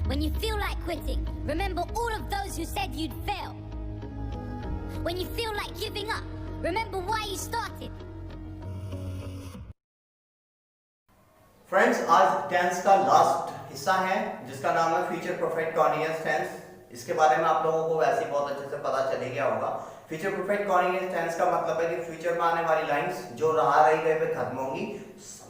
When you feel like quitting, remember all of those who said you'd fail. When you feel like giving up, remember why you started. Friends, आज tense का last हिस्सा है जिसका नाम है future perfect continuous tense. इसके बारे में आप लोगों को वैसे ही बहुत अच्छे से पता चल गया होगा। फ्यूचर परफेक्ट कॉन्टिन्यूअस टेंस का मतलब है कि फ्यूचर में आने वाली लाइंस जो रहा रही गए पे खत्म होंगी,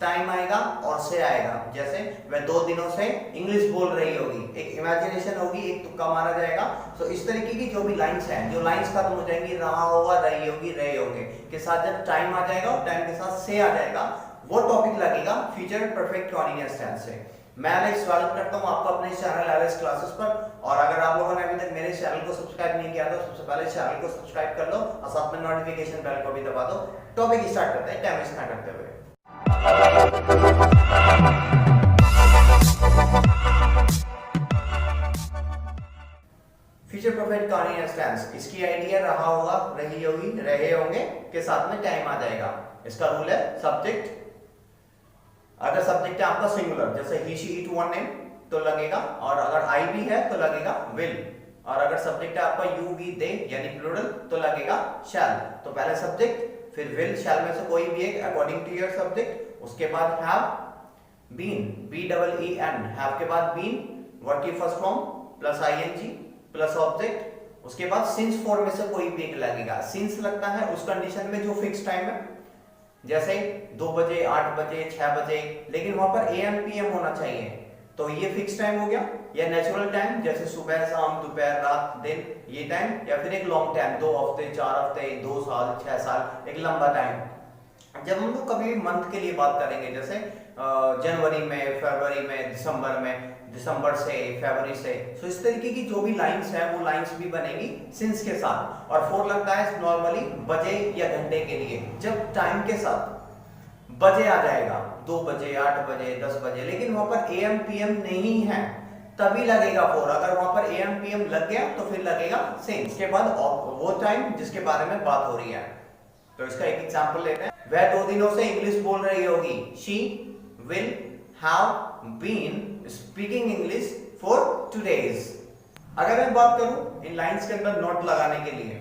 टाइम आएगा और से आएगा। जैसे वह 2 दिनों से इंग्लिश बोल रही होगी, एक इमेजिनेशन होगी, एक तुक्का मारा जाएगा। तो इस तरीके की जो भी लाइंस हैं, जो लाइंस खत्म हो जाएंगी, रहा होगा, रही होगी, रहे होंगे के साथ जब टाइम आ जाएगा और टाइम के साथ से आ जाएगा, वो टॉपिक लगेगा फ्यूचर परफेक्ट कॉन्टिन्यूअस टेंस से। मैं एलेक्स स्वागत करता हूं आपका अपने चैनल एलेक्स क्लासेस पर। और अगर आप लोगों ने अभी तक मेरे चैनल को सब्सक्राइब नहीं किया तो सबसे पहले चैनल को सब्सक्राइब कर लो और साथ में नोटिफिकेशन बेल को भी दबा दो। टॉपिक स्टार्ट करते हैं टाइम वेस्ट ना करते हुए। फ्यूचर परफेक्ट कॉन्टिन्यूअस टेंस, इसकी आइडिया रहा होगा, रही होगी, रहे होंगे के साथ में टाइम आ जाएगा। इसका रूल है सब्जेक्ट, अगर सब्जेक्ट है आपका सिंगुलर जैसे ही शी इट वन नेम तो लगेगा, और अगर आई भी है तो लगेगा विल, और अगर सब्जेक्ट है आपका यू वी दे यानी प्लूरल तो लगेगा शैल। तो पहले सब्जेक्ट, फिर विल, शैल में से कोई भी एक अकॉर्डिंग टू योर सब्जेक्ट, उसके बाद have, been, B double E N, have के बाद बीन, वर्ब की first form plus I N G plus object, उसके बाद सिंस फॉर्म में से कोई भी एक लगेगा। सिंस लगता है उस कंडीशन में जो फिक्स टाइम है, जैसे 2 बजे, 8 बजे, 6 बजे, लेकिन वहां पर एएम पीएम होना चाहिए, तो ये फिक्स टाइम हो गया। या नेचुरल टाइम जैसे सुबह, शाम, दोपहर, रात, दिन, ये टाइम, या फिर एक लॉन्ग टाइम 2 हफ्ते, 4 हफ्ते, 2 साल, 6 साल, एक लंबा टाइम। जब हम लोग कभी मंथ के लिए बात करेंगे, जैसे जनवरी में, फरवरी में, दिसंबर में, दिसंबर से, फरवरी से, तो इस तरीके की जो भी लाइंस है वो लाइंस भी बनेगी सिंस के साथ। और 4 लगता है नॉर्मली बजे या घंटे के लिए, जब टाइम के साथ बजे आ जाएगा 2 बजे, 8 बजे, 10 बजे, लेकिन वहां पर एएम पीएम नहीं है तभी लगेगा 4। अगर वहां पर एएम पीएम लग गया तो फिर लगेगा सिंस के बाद वो टाइम जिसके बारे में बात हो रही है। तो इसका एक एग्जांपल लेते हैं। वह 2 दिनों से इंग्लिश बोल रही होगी, she will have been speaking English for 2 days। अगर मैं बात करूं इन लाइंस के अंदर नॉट लगाने के लिए,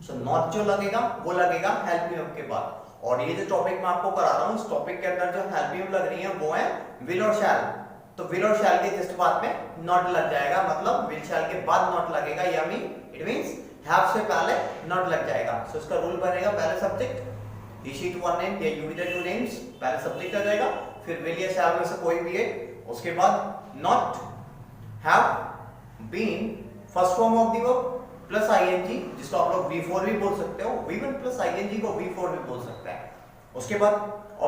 तो नॉट जो लगेगा वो लगेगा हेल्प मी के बाद। और ये जो टॉपिक मैं आपको करा रहा हूं, इस टॉपिक के अंदर जो हेल्प मी लग रही है वो है विल और शैल। तो विल और शैल के जस्ट बाद में नॉट लग जाएगा, मतलब विल शैल के बाद नॉट लगेगा, यानी इट मींस हैव से पहले नॉट लग जाएगा। सो इसका रूल बनेगा, पहले subject, he she it one name या यू विद द 2 नेम्स, पहले सब्जेक्ट आ जाएगा, फिर विल या शैल में से कोई भी एक, उसके बाद not, have, been, first form of the verb plus I N G, जिसको आप लोग V4 भी बोल सकते हो, V1 प्लस आईएनजी को V4 भी बोल सकते हैं। उसके बाद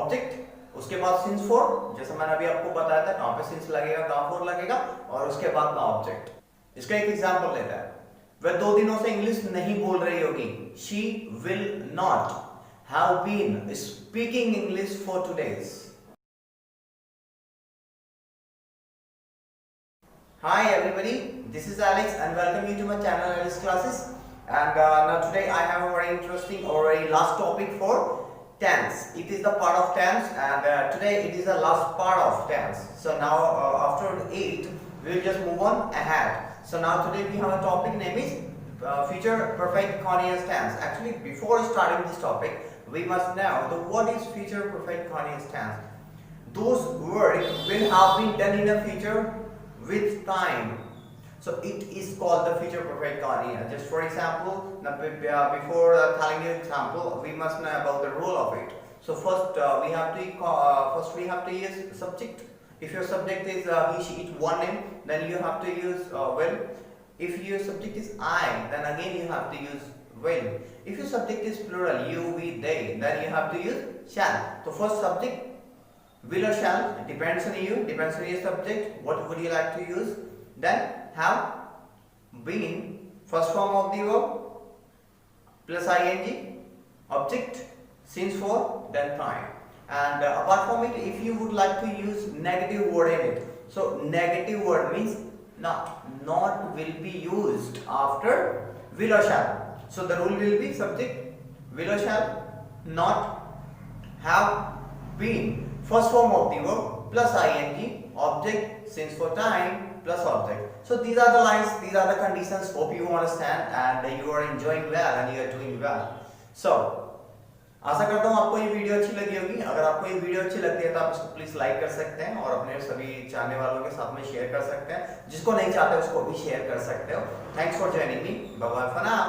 ऑब्जेक्ट, उसके बाद सिंस फॉर, जैसे मैंने अभी आपको बताया था कहां पे सिंस लगेगा, कहां फॉर लगेगा, और उसके बाद ना ऑब्जेक्ट। इसका एक एग्जांपल लेते हैं। वह 2 दिनों से इंग्लिश नहीं बोल रही होगी, she will not have been speaking English for 2 days। Hi everybody, this is Alex and welcome you to my channel Alex Classes. And now today I have a very interesting or very last topic for tense. It is the part of tense, and today it is the last part of tense. So now after 8 we will just move on ahead. So now today we have a topic name is future perfect continuous tense. Actually before starting this topic we must know what is future perfect continuous tense. Those words will have been done in the future with time, so it is called the future perfect continuous. Just for example, before telling you example, we must know about the rule of it. So first we have to use subject. If your subject is he she it one name, then you have to use will. If your subject is I, then again you have to use will. If your subject is plural, you, we, they, then you have to use shall. So first subject, will or shall, depends on you, depends on your subject, what would you like to use. Then have, been, first form of the verb plus ing, object, since for, then time. And apart from it, if you would like to use negative word in it, so negative word means not will be used after will or shall. So the rule will be subject, will or shall, not, have, been, first form of the verb plus ing, object, since for time plus object. So these are the lines, these are the conditions. Hope you understand and you are enjoying well and you are doing well. So आशा करता हूँ आपको ये video अच्छी लगी होगी। अगर आपको ये वीडियो अच्छी लगती है तो आप इसको प्लीज लाइक कर सकते हैं और अपने सभी चाहने वालों के साथ में शेयर कर सकते हैं। जिसको नहीं चाहते उसको भी शेयर कर सकते हो। Thanks for joining me. Bye bye for now.